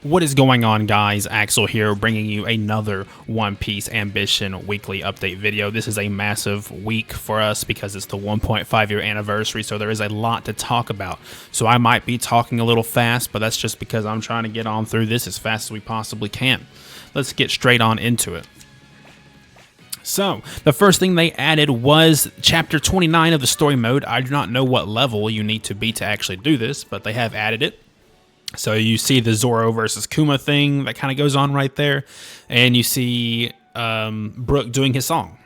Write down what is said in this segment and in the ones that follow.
What is going on, guys? Axel here, bringing you another One Piece Ambition weekly update video. This is a massive week for us because it's the 1.5-year anniversary, so there is a lot to talk about. So I might be talking a little fast, but that's just because I'm trying to get on through this as fast as we possibly can. Let's get straight on into it. So, the first thing they added was Chapter 29 of the story mode. I do not know what level you need to be to actually do this, but they have added it. So you see the Zoro versus Kuma thing that kind of goes on right there. And you see Brook doing his song.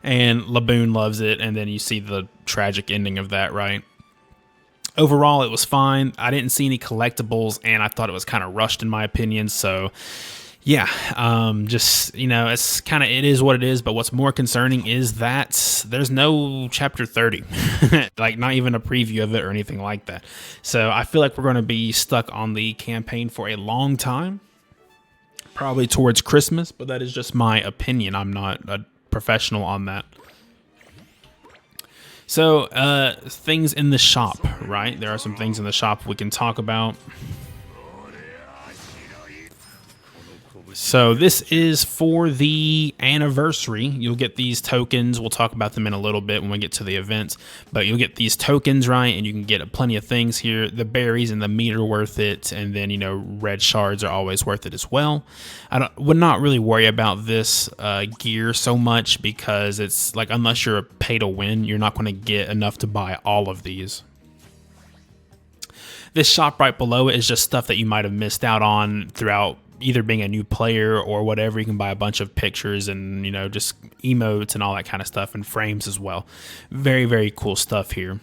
And Laboon loves it. And then you see the tragic ending of that, right? Overall, it was fine. I didn't see any collectibles, and I thought it was kind of rushed in my opinion. So, yeah, just, you know, it is what it is. But what's more concerning is that there's no Chapter 30, like not even a preview of it or anything like that. So I feel like we're going to be stuck on the campaign for a long time, probably towards Christmas, but that is just my opinion. I'm not a professional on that. So things in the shop, right? There are some things in the shop we can talk about. So this is for the anniversary. You'll get these tokens. We'll talk about them in a little bit when we get to the events. But you'll get these tokens, right? And you can get plenty of things here. The berries and the meat are worth it. And then, you know, red shards are always worth it as well. Would not really worry about this gear so much because it's like, unless you're a pay to win, you're not going to get enough to buy all of these. This shop right below it is just stuff that you might have missed out on throughout either being a new player or whatever. You can buy a bunch of pictures and, you know, just emotes and all that kind of stuff, and frames as well. Very, very cool stuff here.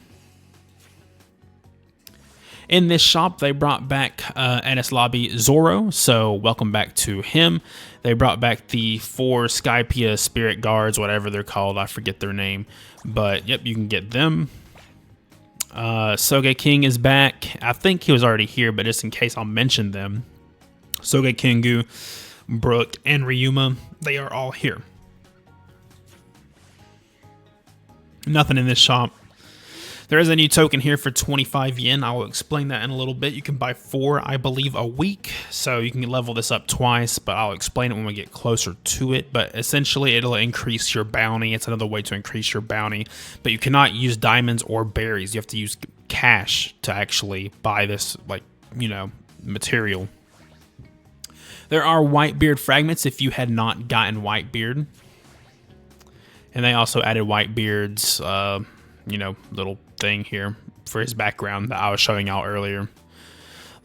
In this shop, they brought back Enies Lobby Zoro, so welcome back to him. They brought back the 4 Skypia Spirit Guards, whatever they're called. I forget their name, but yep, you can get them. Sogeking is back. I think he was already here, but just in case, I'll mention them. Sogekingu, Brook, and Ryuma, they are all here. Nothing in this shop. There is a new token here for 25 yen. I will explain that in a little bit. You can buy 4, I believe, a week. So you can level this up twice, but I'll explain it when we get closer to it. But essentially, it'll increase your bounty. It's another way to increase your bounty. But you cannot use diamonds or berries. You have to use cash to actually buy this, like, you know, material. There are Whitebeard fragments if you had not gotten Whitebeard. And they also added Whitebeard's, you know, little thing here for his background that I was showing out earlier.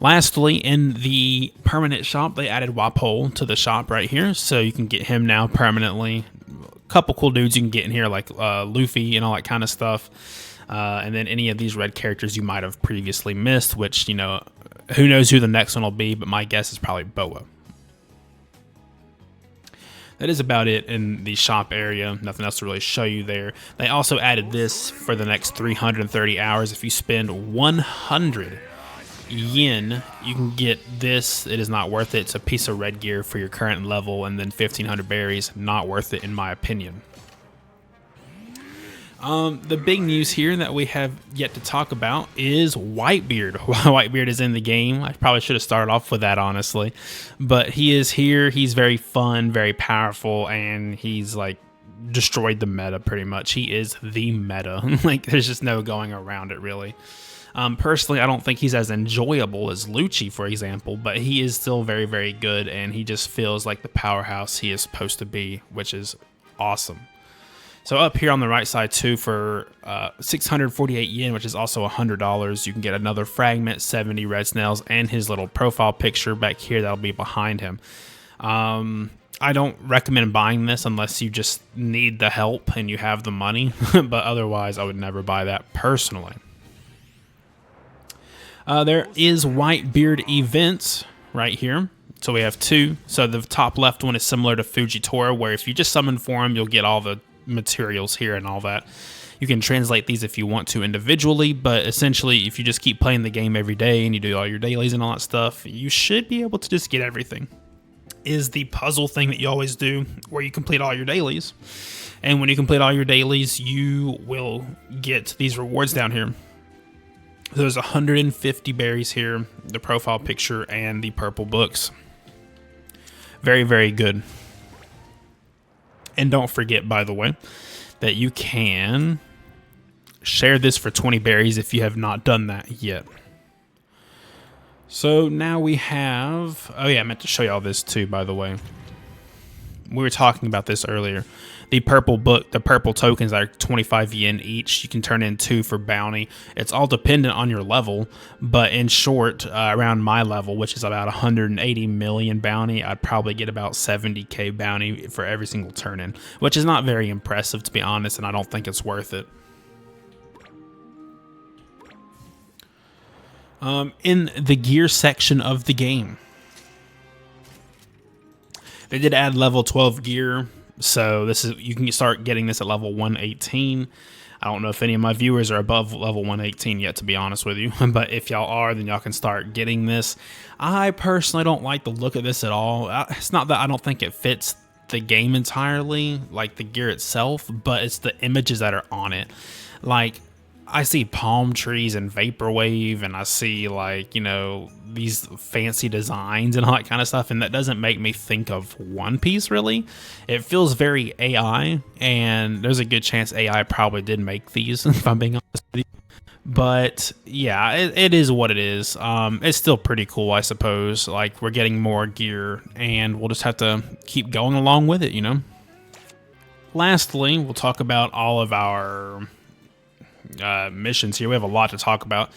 Lastly, in the permanent shop, they added Wapol to the shop right here. So you can get him now permanently. A couple cool dudes you can get in here, like Luffy and all that kind of stuff. And then any of these red characters you might have previously missed, which, you know, who knows who the next one will be, but my guess is probably Boa. That is about it in the shop area. Nothing else to really show you there. They also added this for the next 330 hours. If you spend 100 yen, you can get this. It is not worth it. It's a piece of red gear for your current level, and then 1,500 berries. Not worth it, in my opinion. The big news here that we have yet to talk about is Whitebeard. Whitebeard is in the game. I probably should have started off with that, honestly. But he is here. He's very fun, very powerful, and he's, like, destroyed the meta pretty much. He is the meta. Like, there's just no going around it, really. Personally, I don't think he's as enjoyable as Lucci, for example, but he is still very, very good, and he just feels like the powerhouse he is supposed to be, which is awesome. So up here on the right side too, for 648 yen, which is also $100, you can get another fragment, 70 red snails, and his little profile picture back here that'll be behind him. I don't recommend buying this unless you just need the help and you have the money, but otherwise I would never buy that personally. There is Whitebeard events right here. So we have 2. So the top left one is similar to Fujitora, where if you just summon for him, you'll get all the materials here and all that. You can translate these if you want to individually, but essentially if you just keep playing the game every day and you do all your dailies and all that stuff, you should be able to just get everything. Is the puzzle thing that you always do where you complete all your dailies, and when you complete all your dailies you will get these rewards down here. There's 150 berries here, the profile picture and the purple books. Very, very good. And don't forget, by the way, that you can share this for 20 berries if you have not done that yet. So now we have... Oh yeah, I meant to show you all this too, by the way. We were talking about this earlier. The purple book, the purple tokens are 25 yen each. You can turn in 2 for bounty. It's all dependent on your level, but in short, around my level, which is about 180 million bounty, I'd probably get about 70k bounty for every single turn in, which is not very impressive, to be honest, and I don't think it's worth it. In the gear section of the game, they did add level 12 gear, so this is, you can start getting this at level 118. I don't know if any of my viewers are above level 118 yet, to be honest with you, but if y'all are, then y'all can start getting this. I personally don't like the look of this at all. It's not that I don't think it fits the game entirely, like the gear itself, but it's the images that are on it. Like, I see palm trees and vaporwave, and I see, like, you know, these fancy designs and all that kind of stuff, and that doesn't make me think of One Piece, really. It feels very AI, and there's a good chance AI probably did make these, if I'm being honest with you. But yeah, it is what it is. It's still pretty cool, I suppose. Like, we're getting more gear, and we'll just have to keep going along with it, you know? Lastly, we'll talk about all of our missions here. We have a lot to talk about,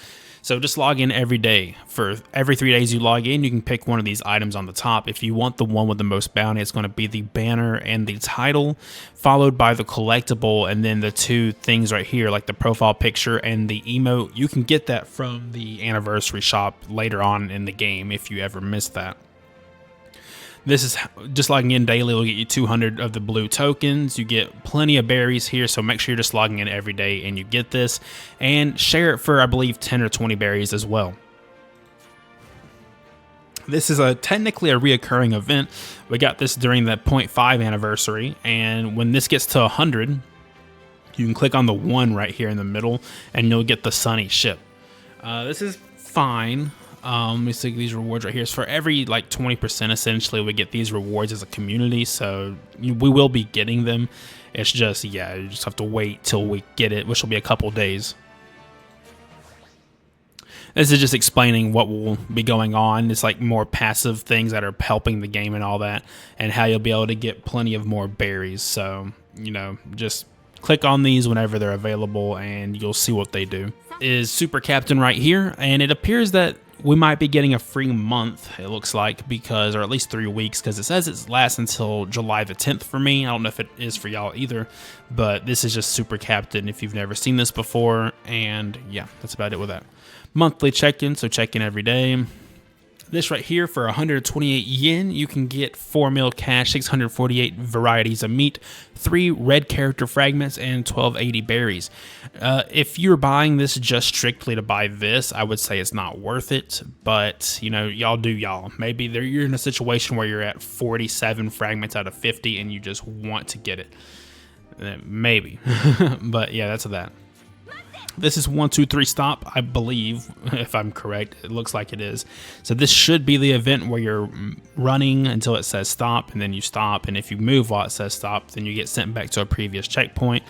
so just log in every day. For every 3 days you log in, you can pick one of these items on the top. If you want the one with the most bounty, it's going to be the banner and the title, followed by the collectible, and then the 2 things right here, like the profile picture and the emote. You can get that from the anniversary shop later on in the game if you ever miss that. This is just logging in daily will get you 200 of the blue tokens. You get plenty of berries here, so make sure you're just logging in every day and you get this. And share it for, I believe, 10 or 20 berries as well. This is technically a reoccurring event. We got this during the 0.5 anniversary, and when this gets to 100, you can click on the 1 right here in the middle, and you'll get the Sunny ship. This is fine. Let me see these rewards right here. So for every like 20%, essentially, we get these rewards as a community. So we will be getting them. It's just, yeah, you just have to wait till we get it, which will be a couple days. This is just explaining what will be going on. It's like more passive things that are helping the game and all that, and how you'll be able to get plenty of more berries. So, you know, just click on these whenever they're available and you'll see what they do. Is Super Captain right here, and it appears that we might be getting a free month, it looks like, because, or at least 3 weeks, because it says it lasts until July the 10th for me. I don't know if it is for y'all either, but this is just Super Captain if you've never seen this before. And yeah, that's about it with that. Monthly check-in, so check in every day. This right here, for 128 yen, you can get 4 mil cash, 648 varieties of meat, 3 red character fragments, and 1280 berries. If you're buying this just strictly to buy this, I would say it's not worth it. But, you know, y'all do y'all. Maybe you're in a situation where you're at 47 fragments out of 50 and you just want to get it. Maybe. But yeah, that's that. This is 1, 2, 3 stop, I believe, if I'm correct. It looks like it is. So this should be the event where you're running until it says stop, and then you stop. And if you move while it says stop, then you get sent back to a previous checkpoint.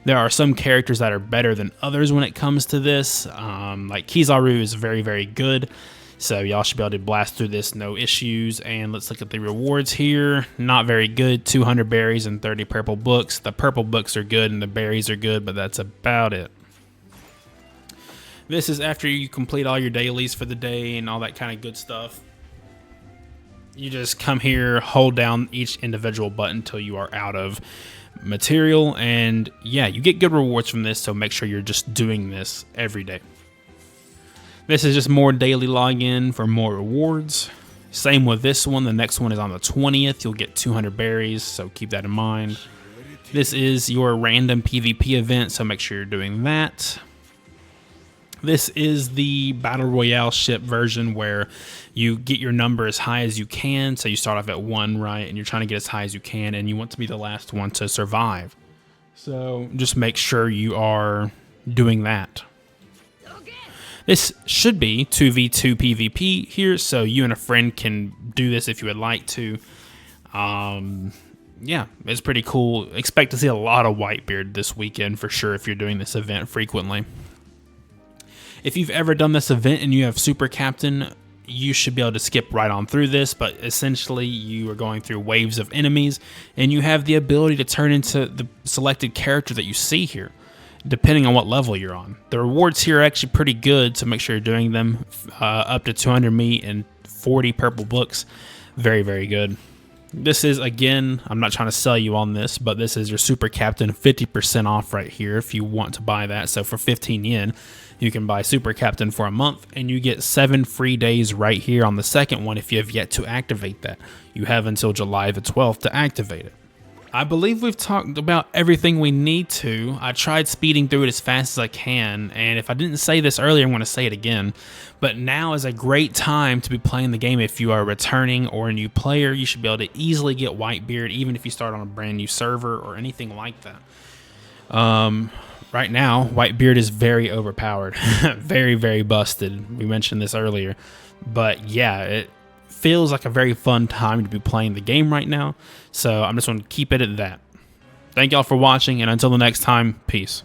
There are some characters that are better than others when it comes to this. Like Kizaru is very, very good. So y'all should be able to blast through this, no issues. And let's look at the rewards here. Not very good. 200 berries and 30 purple books. The purple books are good and the berries are good, but that's about it. This is after you complete all your dailies for the day and all that kind of good stuff. You just come here, hold down each individual button until you are out of material. And yeah, you get good rewards from this, so make sure you're just doing this every day. This is just more daily login for more rewards. Same with this one. The next one is on the 20th. You'll get 200 berries, so keep that in mind. This is your random PvP event, so make sure you're doing that. This is the Battle Royale ship version where you get your number as high as you can. So you start off at 1, right? And you're trying to get as high as you can, and you want to be the last one to survive. So just make sure you are doing that. This should be 2v2 PvP here, so you and a friend can do this if you would like to. Yeah, it's pretty cool. Expect to see a lot of Whitebeard this weekend for sure if you're doing this event frequently. If you've ever done this event and you have Super Captain, you should be able to skip right on through this, but essentially you are going through waves of enemies and you have the ability to turn into the selected character that you see here, depending on what level you're on. The rewards here are actually pretty good, so make sure you're doing them. Up to 200 meat and 40 purple books. Very, very good. This is, again, I'm not trying to sell you on this, but this is your Super Captain 50% off right here if you want to buy that. So for 15 yen, you can buy Super Captain for a month, and you get 7 free days right here on the second one if you have yet to activate that. You have until July the 12th to activate it. I believe we've talked about everything we need to. I tried speeding through it as fast as I can, and if I didn't say this earlier, I'm going to say it again. But now is a great time to be playing the game. If you are returning or a new player, you should be able to easily get Whitebeard, even if you start on a brand new server or anything like that. Right now, Whitebeard is very overpowered. Very, very busted. We mentioned this earlier. But yeah, it feels like a very fun time to be playing the game right now. So I'm just going to keep it at that. Thank y'all for watching, and until the next time, peace.